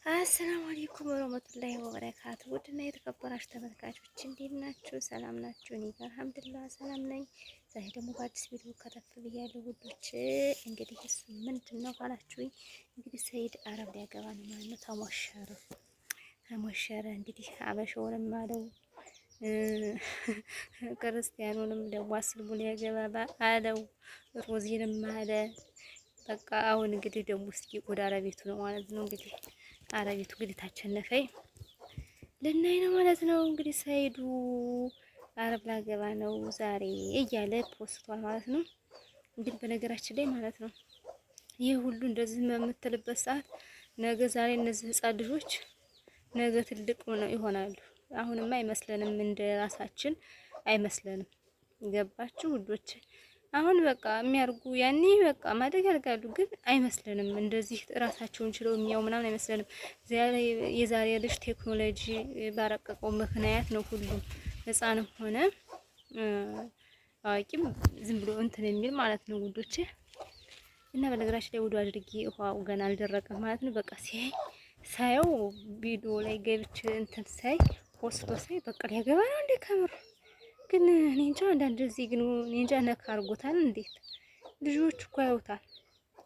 አሰላሙ አለይኩም ወራህመቱላሂ ወበረካቱ። ውድና የተከበራችሁ ተመልካቾች እንዴት ናችሁ? ሰላም ናችሁ? እኔ ጋር አልሐምዱሊላህ ሰላም ነኝ። ዛሬ ደግሞ በአዲስ ቪዲዮ ከተፍ ብያለሁ ውዶች። እንግዲህ እሱ ምንድነው ካላችሁኝ እንግዲህ ሰይድ አረብ ሊያገባ ነው ማለት ነው። ተሞሸረ እንግዲህ አበሻውንም አለው ክርስቲያኑንም ደግሞ አስልሙ ሊያገባ አለው ሮዚንም አለ። በቃ አሁን እንግዲህ ደግሞ እስኪ ወደ አረቤቱ ነው ማለት ነው እንግዲህ አረቤቱ እንግዲህ ታቸነፈኝ ልናይ ነው ማለት ነው። እንግዲህ ሰይዱ አረብ ላገባ ነው ዛሬ እያለ ፖስቷል ማለት ነው። እንግዲህ በነገራችን ላይ ማለት ነው ይህ ሁሉ እንደዚህ የምትልበት ሰዓት ነገ ዛሬ እነዚህ ህፃን ልጆች ነገ ትልቅ ይሆናሉ። አሁንማ አይመስለንም፣ እንደ ራሳችን አይመስለንም። ገባችሁ ውዶች? አሁን በቃ የሚያርጉ ያኔ በቃ ማደግ ያርጋሉ፣ ግን አይመስለንም እንደዚህ ራሳቸውን ችለው የሚያው ምናምን አይመስለንም። የዛሬ ልጅ ቴክኖሎጂ ባረቀቀው ምክንያት ነው ሁሉም ህፃንም ሆነ አዋቂም ዝም ብሎ እንትን የሚል ማለት ነው ውዶች። እና በነገራችን ላይ ውዱ አድርጌ ውሃው ገና አልደረቀም ማለት ነው። በቃ ሳየው ቪዲዮ ላይ ገብቼ እንትን ሳይ ፖስቶ ሳይ በቃ ሊያገባ ነው እንዴ ከምር ግን እኔ እንጃ። አንዳንድ እዚህ ግን እኔ እንጃ ነካ አድርጎታል። እንዴት ልጆች እኮ ያውታል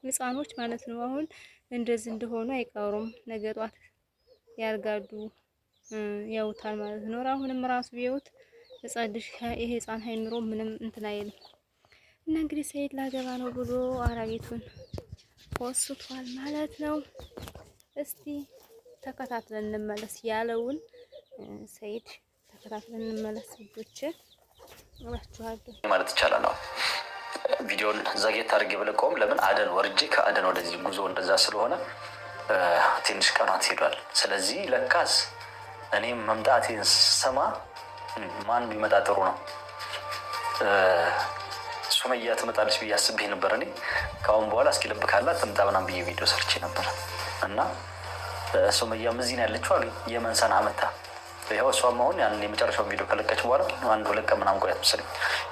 ህፃኖች ማለት ነው። አሁን እንደዚህ እንደሆኑ አይቀሩም፣ ነገ ጧት ያርጋሉ ያውታል ማለት ነው። አሁንም ራሱ ቢያዩት ህፃን ልጅ ይሄ ህፃን ሃይምሮ ምንም እንትን አይልም። እና እንግዲህ ሰይድ ላገባ ነው ብሎ አረቤቱን ፖስቷል ማለት ነው። እስቲ ተከታትለን እንመለስ ያለውን ሰይድ ተከታትለን እንመለስ ልጆች እላችኋለሁ ማለት ይቻላል ነው። ቪዲዮን ዘጌት አድርጌ ብለቀውም ለምን አደን ወርጄ ከአደን ወደዚህ ጉዞ እንደዛ ስለሆነ ትንሽ ቀናት ሄዷል። ስለዚህ ለካስ እኔም መምጣቴን ስሰማ ማን ቢመጣ ጥሩ ነው ሱመያ ትመጣለች ብዬ አስቤ ነበር። እኔ ከአሁን በኋላ እስኪ ልብ ካላት ትምጣ ምናምን ብዬ ቪዲዮ ሰርቼ ነበር እና ሱመያም እዚህ ነው ያለችው አሉኝ። የመን ሰንዓ መታ ይኸው እሷም አሁን ያን የመጨረሻው ቪዲዮ ከለቀች በኋላ አንድ ሁለት ቀን ምናምን ቆያት መሰለኝ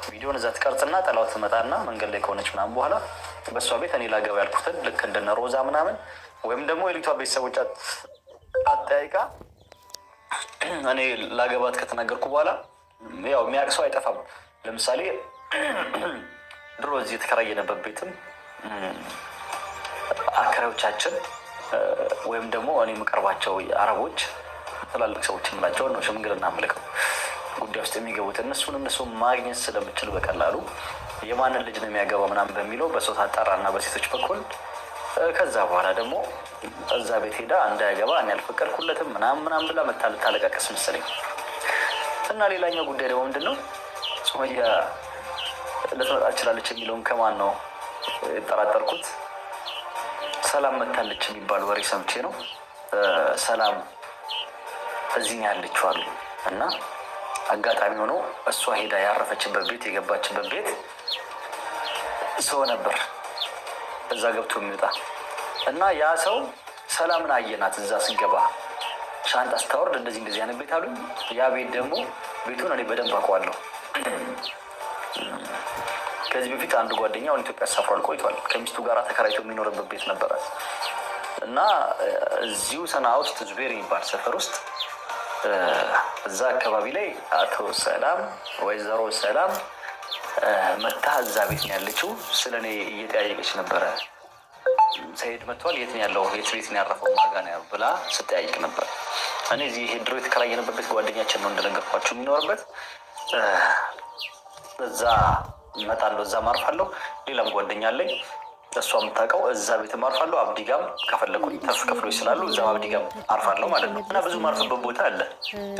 ቪዲዮን እዛ ትቀርጽና ጠላው ትመጣና መንገድ ላይ ከሆነች ምናምን በኋላ በእሷ ቤት እኔ ላገባ ያልኩትን ልክ እንደነ ሮዛ ምናምን ወይም ደግሞ የሊቷ ቤተሰቦች አጠያይቃ እኔ ላገባት ከተናገርኩ በኋላ ያው የሚያውቅ ሰው አይጠፋም። ለምሳሌ ድሮ እዚህ የተከራየነበት ቤትም አከራዮቻችን ወይም ደግሞ እኔ የምቀርባቸው አረቦች ትላልቅ ሰዎች የምላቸው ነው ሽምግልና አመልከው ጉዳይ ውስጥ የሚገቡት እነሱ ማግኘት ስለምችል በቀላሉ የማንን ልጅ ነው የሚያገባው ምናምን በሚለው በሰው ታጣራና በሴቶች በኩል ከዛ በኋላ ደግሞ እዛ ቤት ሄዳ እንዳያገባ እኔ ያልፈቀድኩለትም ምናምን ብላ መታ ልታለቃቀስ መሰለኝ። እና ሌላኛው ጉዳይ ደግሞ ምንድን ነው ሱመያ ልትመጣ ትችላለች የሚለውን ከማን ነው የጠራጠርኩት? ሰላም መታለች የሚባል ወሬ ሰምቼ ነው። ሰላም እዚህ ነው ያለችው አሉ እና አጋጣሚ ሆኖ እሷ ሄዳ ያረፈችበት ቤት የገባችበት ቤት ሰው ነበር እዛ ገብቶ የሚወጣ እና ያ ሰው ሰላምን አየናት እዛ ስንገባ ሻንጣ ስታወርድ እንደዚህ አይነት ቤት አሉኝ። ያ ቤት ደግሞ ቤቱን እኔ በደንብ አውቀዋለሁ። ከዚህ በፊት አንድ ጓደኛውን ኢትዮጵያ አሳፍሯል ቆይቷል። ከሚስቱ ጋር ተከራይቶ የሚኖርበት ቤት ነበረ እና እዚሁ ሰንዓ ውስጥ ዙቤር የሚባል ሰፈር ውስጥ እዛ አካባቢ ላይ አቶ ሰላም ወይዘሮ ሰላም መታ እዛ ቤት ነው ያለችው። ስለኔ እየጠያየቀች ነበረ። ሰይድ መጥቷል፣ የት ነው ያለው፣ የት ቤት ነው ያረፈው፣ ማጋ ነው ብላ ስጠያይቅ ነበር። እኔ እዚህ ድሮ የተከራየንበት ቤት ጓደኛችን ነው እንደነገርኳችሁ የሚኖርበት። እዛ እመጣለሁ፣ እዛ ማርፋለሁ። ሌላም ጓደኛ አለኝ እሷ የምታውቀው እዛ ቤት ማርፋለሁ። አብዲጋም ከፈለኩኝ ተፍ ከፍሎች ስላሉ እዛ አብዲጋም አርፋለሁ ማለት ነው። እና ብዙ ማርፍበት ቦታ አለ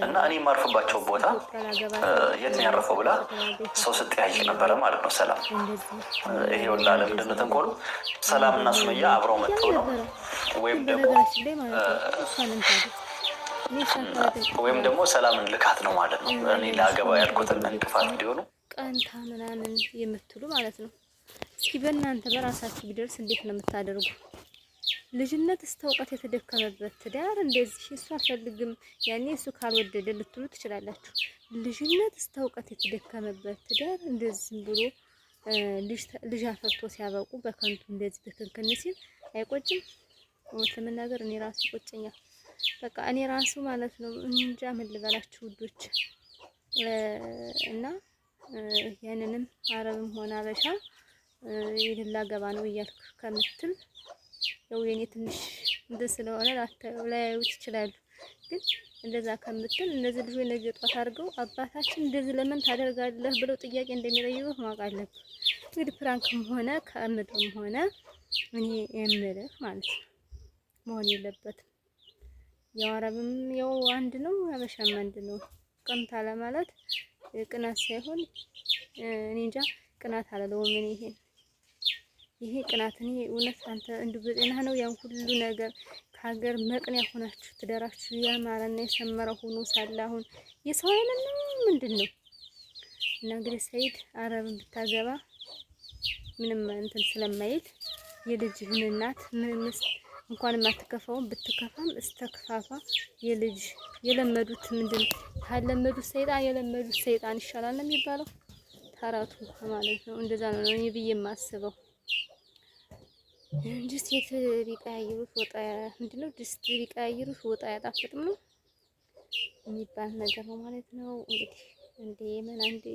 እና እኔ ማርፍባቸው ቦታ የት ነው ያረፈው ብላ ሰው ስጠያይቅ ነበረ ማለት ነው። ሰላም ይሄ ወላ ለምንድን ነው ተንኮሉ? ሰላም እና ሱመያ አብረው መጥተው ነው ወይም ደግሞ ሰላምን ልካት ነው ማለት ነው። እኔ ላገባ ያልኩትን እንቅፋት እንዲሆኑ ቀንታ ምናምን የምትሉ ማለት ነው። እስኪ በእናንተ በራሳችሁ ቢደርስ እንዴት ነው የምታደርጉ? ልጅነት እስከ እውቀት የተደከመበት ትዳር እንደዚህ እሱ አልፈልግም ያኔ እሱ ካልወደደ ልትሉ ትችላላችሁ። ልጅነት እስከ እውቀት የተደከመበት ትዳር እንደዚህ ብሎ ልጅ አፈርቶ ሲያበቁ በከንቱ እንደዚህ በክንክን ሲል አይቆጭም? ለመናገር እኔ ራሱ ይቆጨኛል። በቃ እኔ ራሱ ማለት ነው እንጃ ምን ልበላችሁ ውዶች እና ያንንም አረብም ሆነ አበሻ የሌላ ገባ ነው እያልኩ ከምትል ያው የኔ ትንሽ እንደ ስለሆነ ላያዩት ይችላሉ። ግን እንደዛ ከምትል እነዚህ ልጆች ነገ ጧት አድርገው አባታችን እንደዚህ ለምን ታደርጋለህ ብለው ጥያቄ እንደሚጠይቁህ ማወቅ አለብህ። እንግዲህ ፕራንክም ሆነ ከምድርም ሆነ እኔ የምልህ ማለት ነው መሆን የለበትም። ያው አረብም ያው አንድ ነው፣ አበሻም አንድ ነው። ቅንታ ለማለት ቅናት ሳይሆን እኔ እንጃ ቅናት አላለውም። እኔ ይሄ ቅናት እኔ እውነት አንተ እንዲሁ በጤናህ ነው ያን ሁሉ ነገር ከሀገር መቅንያ ሆናችሁ ትዳራችሁ ያማረና የሰመረ ሆኖ ሳለ አሁን የሰው አይነት ነው ምንድን ነው? እና እንግዲህ ሰይድ አረብን ብታገባ ምንም እንትን ስለማይል የልጅህን እናት ምንስ እንኳን የማትከፋውን ብትከፋም እስተክፋፋ የልጅ የለመዱት ምንድን ካለመዱት ሰይጣን የለመዱት ሰይጣን ይሻላል ነው የሚባለው ተረቱ ማለት ነው። እንደዛ ነው እኔ ብዬ የማስበው እንጂ ሴት ቢቀያይሩት ወጣ ምንድነው ድስት ቢቀያይሩት ወጣ ያጣፍጥም ነው የሚባል ነገር ነው ማለት ነው። እንግዲህ እንደ የመን አንዴ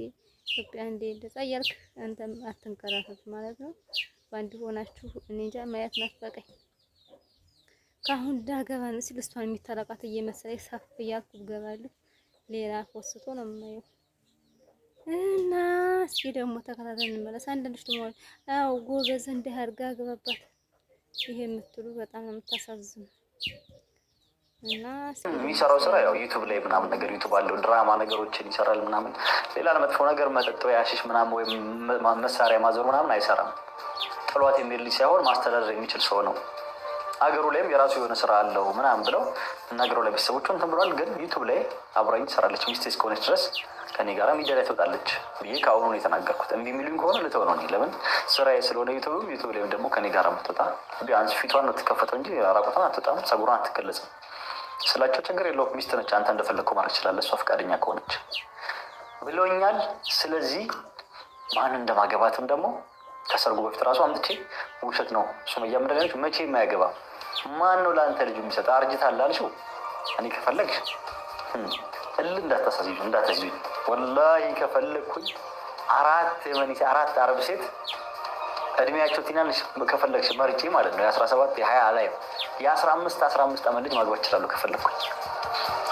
ኢትዮጵያ አንዴ እንደዛ እያልክ አንተም አትንከራተት ማለት ነው። ባንድ ሆናችሁ እኔ እንጃ ማየት ናፈቀኝ። ካሁን ዳገባ ነው ሲል እሷን የሚታረቃት እየመሰለኝ ሳፍ እያልኩ እገባለሁ። ሌላ ፖስቶ ነው የማየው እና እስኪ ደግሞ ተከታተል እንመለስ። አንዳንዶች ደግሞ አዎ ጎበዝ እንደ አድርጋ ገባባት ይሄ የምትሉ በጣም ነው የምታሳዝኑ። እና የሚሰራው ስራ ያው ዩቲዩብ ላይ ምናምን ነገር ዩቲዩብ አለው ድራማ ነገሮችን ይሰራል ምናምን። ሌላ ለመጥፎ ነገር መጠጥ ወይ አሽሽ ምናምን ወይም መሳሪያ ማዞር ምናምን አይሰራም። ጥሏት የሚል ልጅ ሳይሆን ማስተዳደር የሚችል ሰው ነው። አገሩ ላይም የራሱ የሆነ ስራ አለው ምናምን ብለው እናገረው ለቤተሰቦቹ እንትን ብሏል። ግን ዩቲዩብ ላይ አብራኝ ትሰራለች ሚስቴ እስከሆነች ድረስ ከኔ ጋር ሚዲያ ላይ ትወጣለች ብዬ ከአሁኑ ነው የተናገርኩት። እምቢ የሚሉኝ ከሆነ ልተው ነው። ለምን ስራዬ ስለሆነ ዩቲዩብ ላይም ደግሞ ከኔ ጋር የምትወጣ ቢያንስ ፊቷን ነው ትከፈተው እንጂ ራቁቷን አትወጣም፣ ጸጉሯን አትገለጽም ስላቸው ችግር የለውም። ሚስት ነች፣ አንተ እንደፈለግከው ማድረግ ትችላለህ እሷ ፈቃደኛ ከሆነች ብሎኛል። ስለዚህ ማን እንደማገባትም ደግሞ ከሰርጉ በፊት ራሱ አምጥቼ ውሸት ነው ሱመያ ምንድነች መቼ የማያገባ ማን ነው ለአንተ ልጁ የሚሰጥ አርጅታለህ አልሽው። እኔ ከፈለግሽ እንዳታሳዩኝ ወላሂ ከፈለግኩኝ አራት አረብ ሴት እድሜያቸው ትናንሽ ከፈለግሽ መርጬ ማለት ነው የ17 የ20 ላይ የ15 ዓመት ልጅ ማግባት እችላለሁ ከፈለግኩኝ።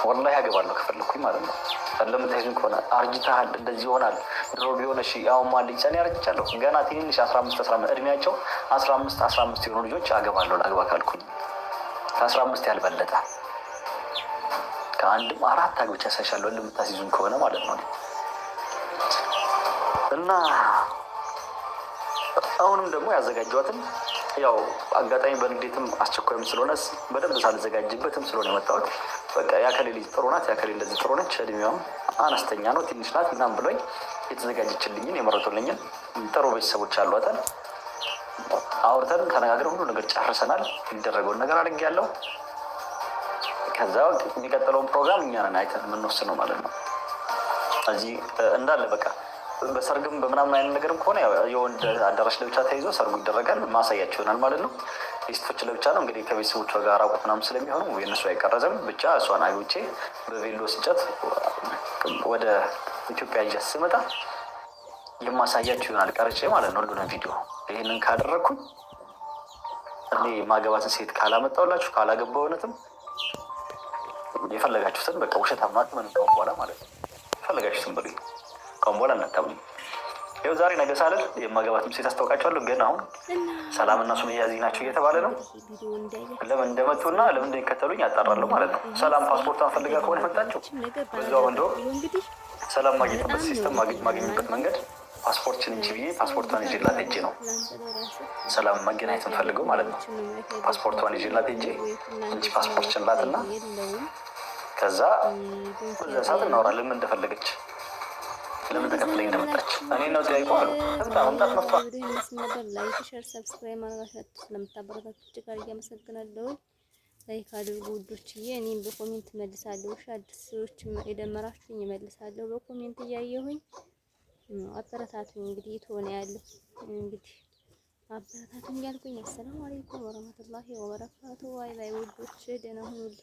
ወላሂ ያገባለሁ ከፈለግኩኝ ማለት ነው። ለምታይዙኝ ከሆነ አርጅታል እንደዚህ ይሆናል ድሮ ቢሆን እሺ ያው ማልኝ ሰኔ አርጅቻለሁ ገና ትንሽ 15 እድሜያቸው 15 የሆኑ ልጆች አገባለሁ ላግባ ካልኩኝ ከ15 ያልበለጠ ከአንድም 4 አግብቼ ያሳይሻለሁ ለምታስይዙኝ ከሆነ ማለት ነው። እና አሁንም ደግሞ ያዘጋጀዋትን ያው አጋጣሚ በንዴትም አስቸኳይም ስለሆነ በደንብ ሳልዘጋጅበትም ስለሆነ የመጣሁት በቃ ያከሌ ልጅ ጥሩ ናት፣ ያከሌ እንደዚህ ጥሩ ነች፣ እድሜዋም አነስተኛ ነው ትንሽ ናት ምናምን ብሎኝ የተዘጋጀችልኝን የመረጡልኝን ጥሩ ቤተሰቦች አሏታል። አውርተን ተነጋግረን ሁሉ ነገር ጨርሰናል። የሚደረገውን ነገር አድርጌያለሁ። ከዛ የሚቀጥለውን ፕሮግራም እኛ ነን አይተን የምንወስነው ማለት ነው። እዚህ እንዳለ በቃ በሰርግም በምናምን አይነት ነገርም ከሆነ የወንድ አዳራሽ ለብቻ ተይዞ ሰርጉ ይደረጋል። ማሳያቸው ይሆናል ማለት ነው። ሊስቶች ለብቻ ነው እንግዲህ ከቤተሰቦቿ ጋር ራቁት ምናምን ስለሚሆኑ የእነሱ አይቀረዘም። ብቻ እሷን አግብቼ በቬሎ ስጨት ወደ ኢትዮጵያ ይዣት ስመጣ የማሳያቸው ይሆናል ቀርጬ ማለት ነው ሁሉንም ቪዲዮ። ይህንን ካደረግኩኝ እኔ ማገባትን ሴት ካላመጣሁላችሁ ካላገባሁ እውነትም የፈለጋችሁትን በቃ ውሸት አማት ምን ከሆነ በኋላ ማለት ነው የፈለጋችሁትን በሉኝ። ከአሁን በኋላ እናታምኝ። ይኸው ዛሬ ነገ ሳልል የማገባትም ሴት አስታውቃቸዋለሁ። ግን አሁን ሰላምና ሱመያ እዚህ ናቸው እየተባለ ነው። ለምን እንደመጡና ለምን እንደሚከተሉኝ ያጣራለሁ ማለት ነው። ሰላም ፓስፖርቷን ፈልጋ ከሆነ የመጣችው በዛው እንደው ሰላም ማግኘትበት ሲስተም ማግኘትበት መንገድ ፓስፖርትን እንጂ ብዬ ፓስፖርቷን ይዤላት ሄጄ ነው ሰላም መገናኘት እንፈልገው ማለት ነው። ፓስፖርቷን ይዤላት ሄጄ እንጂ ፓስፖርትን ላትና ከዛ በዛ ሰዓት እናወራለን ምን እንደፈለገች ለምን ተከትለኝ እንደመጣች እኔ ነው ጠይቆ አሉ መምጣት መጥቷል። ላይክ ሼር ሰብስክራይብ ማድረጋችሁ ስለምታበረታቱ እጅግ አድርጌ አመሰግናለሁ። ላይክ አድርጉ ውዶችዬ። እኔም በኮሜንት መልሳለሁ። አዲስ ሰዎች የደመራችሁኝ እመልሳለሁ በኮሜንት እያየሁኝ አበረታቱኝ። እንግዲህ ትሆነ ያለው እንግዲህ አበረታቱኝ ያልኩኝ። አሰላሙ አለይኩም ወራህመቱላሂ ወበረካቱ። ባይ ባይ። ውዶች፣ ደህና ሁኑልኝ።